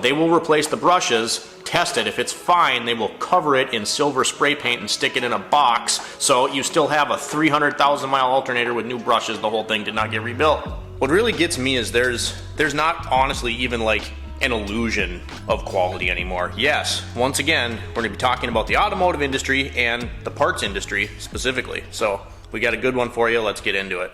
They will replace the brushes, test it. If it's fine, they will cover it in silver spray paint and stick it in a box, so you still have a 300,000 mile alternator with new brushes. The whole thing did not get rebuilt. What really gets me is there's not honestly even like an illusion of quality anymore. Yes, once again, we're going to be talking about the automotive industry and the parts industry specifically. So we got a good one for you. Let's get into it.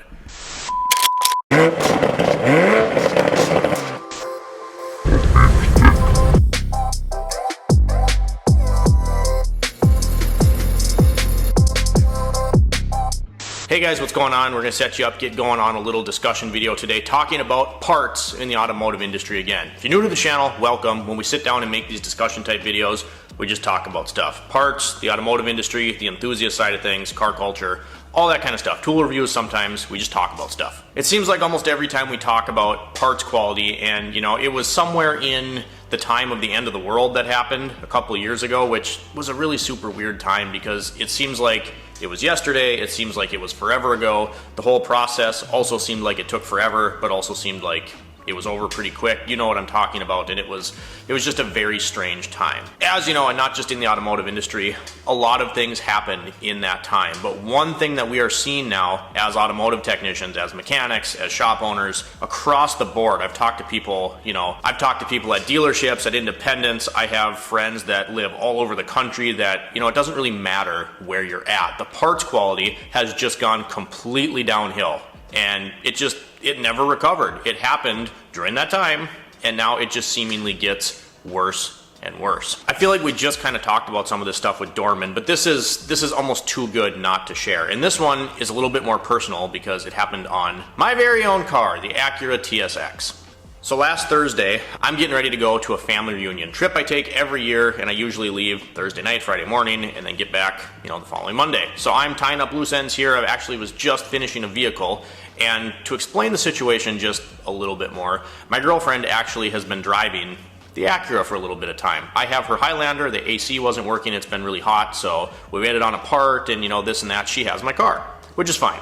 Hey guys, what's going on? We're going to set you up, get going on a little discussion video today talking about parts in the automotive industry again. If you're new to the channel, welcome. When we sit down and make these discussion type videos, we just talk about stuff. Parts, the automotive industry, the enthusiast side of things, car culture, all that kind of stuff. Tool reviews, sometimes we just talk about stuff. It seems like almost every time we talk about parts quality, and you know, it was somewhere in the time of the end of the world that happened a couple years ago, which was a really super weird time because it seems like it was yesterday, it seems like it was forever ago. The whole process also seemed like it took forever, but also seemed like it was over pretty quick. You know what I'm talking about, and it was just a very strange time. As you know, and not just in the automotive industry, a lot of things happened in that time. But one thing that we are seeing now as automotive technicians, as mechanics, as shop owners, across the board, I've talked to people, I've talked to people at dealerships, at independents. I have friends that live all over the country that, it doesn't really matter where you're at. The parts quality has just gone completely downhill. And it never recovered. It happened during that time, and now it just seemingly gets worse and worse. I feel like we just kind of talked about some of this stuff with Dorman, but this is almost too good not to share. And this one is a little bit more personal because it happened on my very own car, the Acura TSX. So last Thursday, I'm getting ready to go to a family reunion trip I take every year, and I usually leave Thursday night, Friday morning, and then get back, the following Monday. So I'm tying up loose ends here. I actually was just finishing a vehicle, and to explain the situation just a little bit more, my girlfriend actually has been driving the Acura for a little bit of time. I have her Highlander, the AC wasn't working, it's been really hot, so we waited on a part, and this and that. She has my car, which is fine.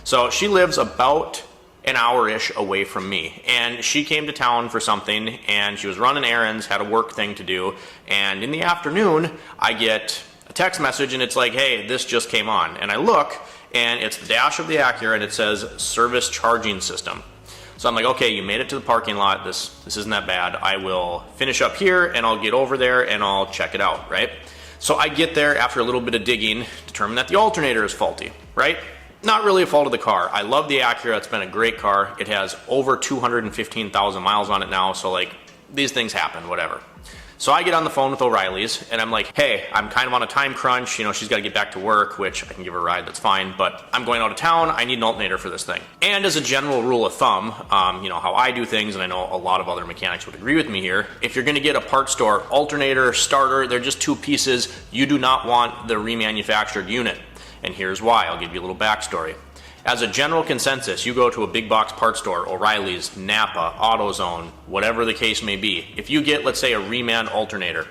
So she lives about an hour-ish away from me, and she came to town for something, and she was running errands, had a work thing to do, and in the afternoon I get a text message and it's like, hey, this just came on, and I look and it's the dash of the Acura and it says service charging system. So I'm like, okay, you made it to the parking lot, this isn't that bad. I will finish up here and I'll get over there and I'll check it out, right? So I get there after a little bit of digging, determine that the alternator is faulty, right? Not really a fault of the car. I love the Acura. It's been a great car. It has over 215,000 miles on it now, so like these things happen, whatever. So I get on the phone with O'Reilly's and I'm like, hey, I'm kind of on a time crunch. She's got to get back to work, which I can give her a ride, that's fine, but I'm going out of town. I need an alternator for this thing. And as a general rule of thumb, how I do things, and I know a lot of other mechanics would agree with me here, if you're going to get a parts store alternator, starter, they're just two pieces. You do not want the remanufactured unit. And here's why. I'll give you a little backstory. As a general consensus, you go to a big box parts store, O'Reilly's, Napa, AutoZone, whatever the case may be. If you get, let's say, a reman alternator,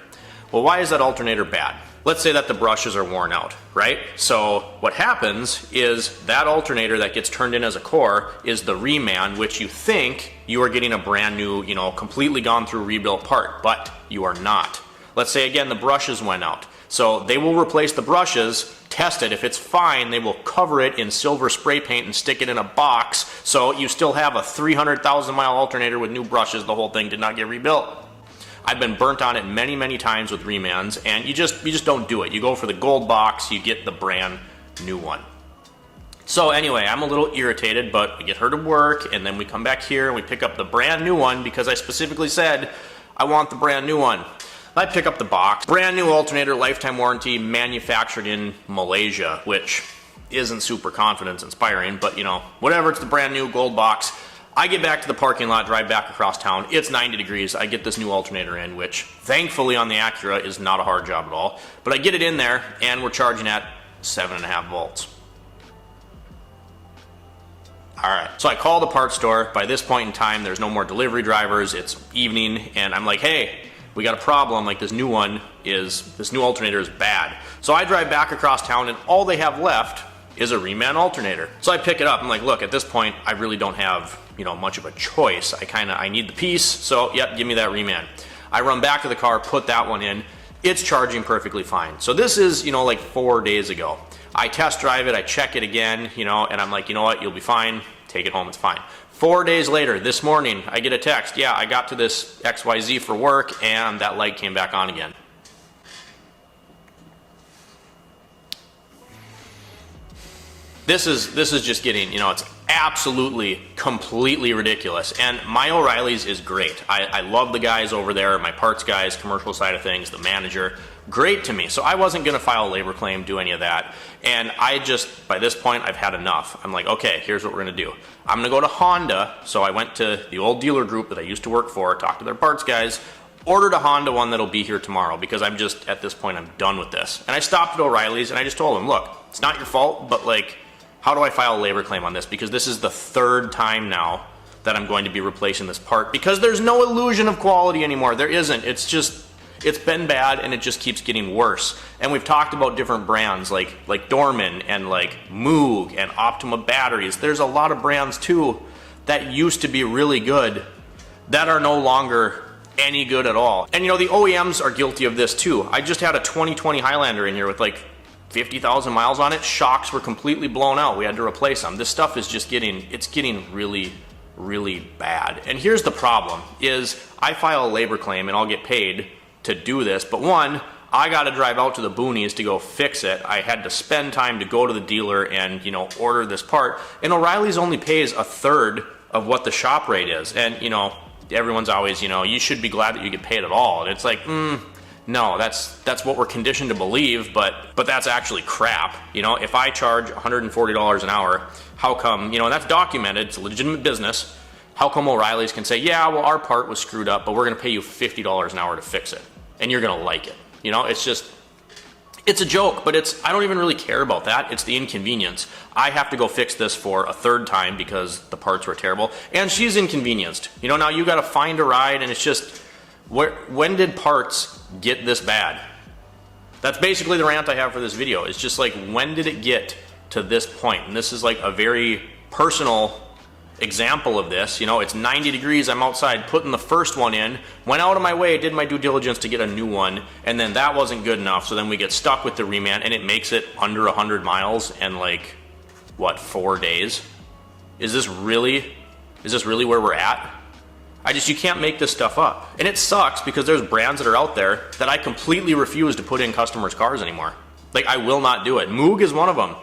well, why is that alternator bad? Let's say that the brushes are worn out, right? So what happens is that alternator that gets turned in as a core is the reman, which you think you are getting a brand new, completely gone through rebuilt part, but you are not. Let's say again the brushes went out. So they will replace the brushes, test it. If it's fine, they will cover it in silver spray paint and stick it in a box, so you still have a 300,000 mile alternator with new brushes. The whole thing did not get rebuilt. I've been burnt on it many, many times with remans, and you just don't do it. You go for the gold box, you get the brand new one. So anyway, I'm a little irritated, but we get her to work, and then we come back here and we pick up the brand new one because I specifically said I want the brand new one. I pick up the box, brand new alternator, lifetime warranty, manufactured in Malaysia, which isn't super confidence inspiring, but whatever, it's the brand new gold box. I get back to the parking lot, drive back across town, it's 90 degrees, I get this new alternator in, which thankfully on the Acura is not a hard job at all, but I get it in there and we're charging at 7.5 volts. Alright, so I call the parts store. By this point in time, there's no more delivery drivers, it's evening, and I'm like, hey, we got a problem, like this new alternator is bad. So I drive back across town and all they have left is a reman alternator. So I pick it up, I'm like, look, at this point, I really don't have, much of a choice. I need the piece, so yep, give me that reman. I run back to the car, put that one in, it's charging perfectly fine. So this is, you know, like 4 days ago. I test drive it, I check it again, you know, and I'm like, you know what, you'll be fine, take it home, it's fine. 4 days later, this morning, I get a text, yeah, I got to this XYZ for work, and that light came back on again. This is just getting, you know, it's absolutely, completely ridiculous. And my O'Reilly's is great. I love the guys over there, my parts guys, commercial side of things, the manager, great to me. So I wasn't gonna file a labor claim, do any of that. And I just, by this point, I've had enough. I'm like, okay, here's what we're gonna do. I'm gonna go to Honda. So I went to the old dealer group that I used to work for, talked to their parts guys, ordered a Honda one that'll be here tomorrow because I'm just, at this point, I'm done with this. And I stopped at O'Reilly's and I just told them, look, it's not your fault, but like, how do I file a labor claim on this? Because this is the 3rd time now that I'm going to be replacing this part because there's no illusion of quality anymore. There isn't. It's just, it's been bad and it just keeps getting worse. And we've talked about different brands like Dorman and like Moog and Optima batteries. There's a lot of brands too that used to be really good that are no longer any good at all. And you know, the OEMs are guilty of this too. I just had a 2020 Highlander in here with like 50,000 miles on it. Shocks were completely blown out. We had to replace them. This stuff is just getting, it's getting really, really bad. And here's the problem is I file a labor claim and I'll get paid to do this. But one, I got to drive out to the boonies to go fix it. I had to spend time to go to the dealer and, you know, order this part. And O'Reilly's only pays 1/3 of what the shop rate is. And, you know, everyone's always, you know, you should be glad that you get paid at all. And it's like, no, that's what we're conditioned to believe, but that's actually crap. You know, if I charge $140 an hour, how come, you know, and that's documented, it's a legitimate business, how come O'Reilly's can say, yeah, well, our part was screwed up, but we're gonna pay you $50 an hour to fix it, and you're gonna like it. You know, it's just, it's a joke, but it's, I don't even really care about that. It's the inconvenience. I have to go fix this for a 3rd time because the parts were terrible, and she's inconvenienced. You know, now you gotta find a ride, and it's just, when did parts get this bad? That's basically the rant I have for this video. It's just like, when did it get to this point? And this is like a very personal example of this. You know, it's 90 degrees, I'm outside putting the first one in, went out of my way, did my due diligence to get a new one, and then that wasn't good enough, so then we get stuck with the reman, and it makes it under 100 miles and like, what, 4 days? Is this really where we're at? You can't make this stuff up. And it sucks because there's brands that are out there that I completely refuse to put in customers' cars anymore. Like, I will not do it. Moog is one of them.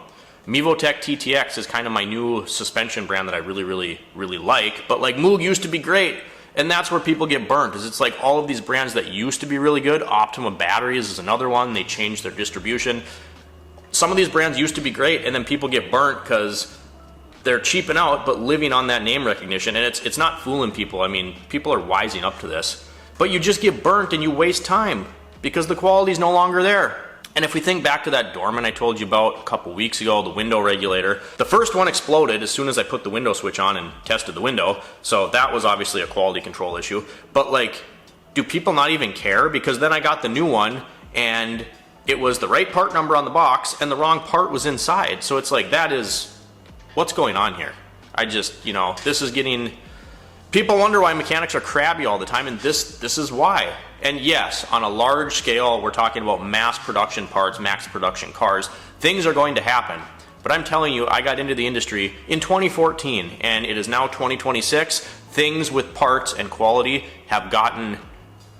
Mevotech TTX is kind of my new suspension brand that I really, really, really like. But like, Moog used to be great. And that's where people get burnt, is it's like all of these brands that used to be really good. Optima batteries is another one. They changed their distribution. Some of these brands used to be great, and then people get burnt because they're cheaping out, but living on that name recognition, and it's not fooling people. I mean, people are wising up to this, but you just get burnt and you waste time because the quality's no longer there. And if we think back to that Dorman I told you about a couple weeks ago, the window regulator, the first one exploded as soon as I put the window switch on and tested the window, so that was obviously a quality control issue. But like, do people not even care? Because then I got the new one and it was the right part number on the box and the wrong part was inside. So it's like, that is, what's going on here? I just, you know, this is getting, people wonder why mechanics are crabby all the time, and this is why. And yes, on a large scale, we're talking about mass production parts, mass production cars, things are going to happen. But I'm telling you, I got into the industry in 2014, and it is now 2026. Things with parts and quality have gotten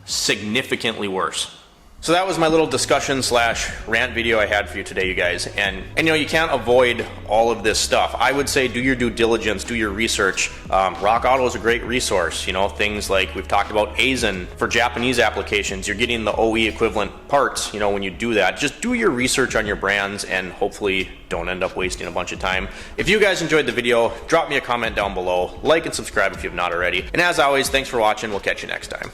significantly worse. So that was my little discussion / rant video I had for you today, you guys. And you know, you can't avoid all of this stuff. I would say do your due diligence, do your research. Rock Auto is a great resource. You know, things like we've talked about Aizen for Japanese applications. You're getting the OE equivalent parts, you know, when you do that. Just do your research on your brands and hopefully don't end up wasting a bunch of time. If you guys enjoyed the video, drop me a comment down below. Like and subscribe if you have not already. And as always, thanks for watching. We'll catch you next time.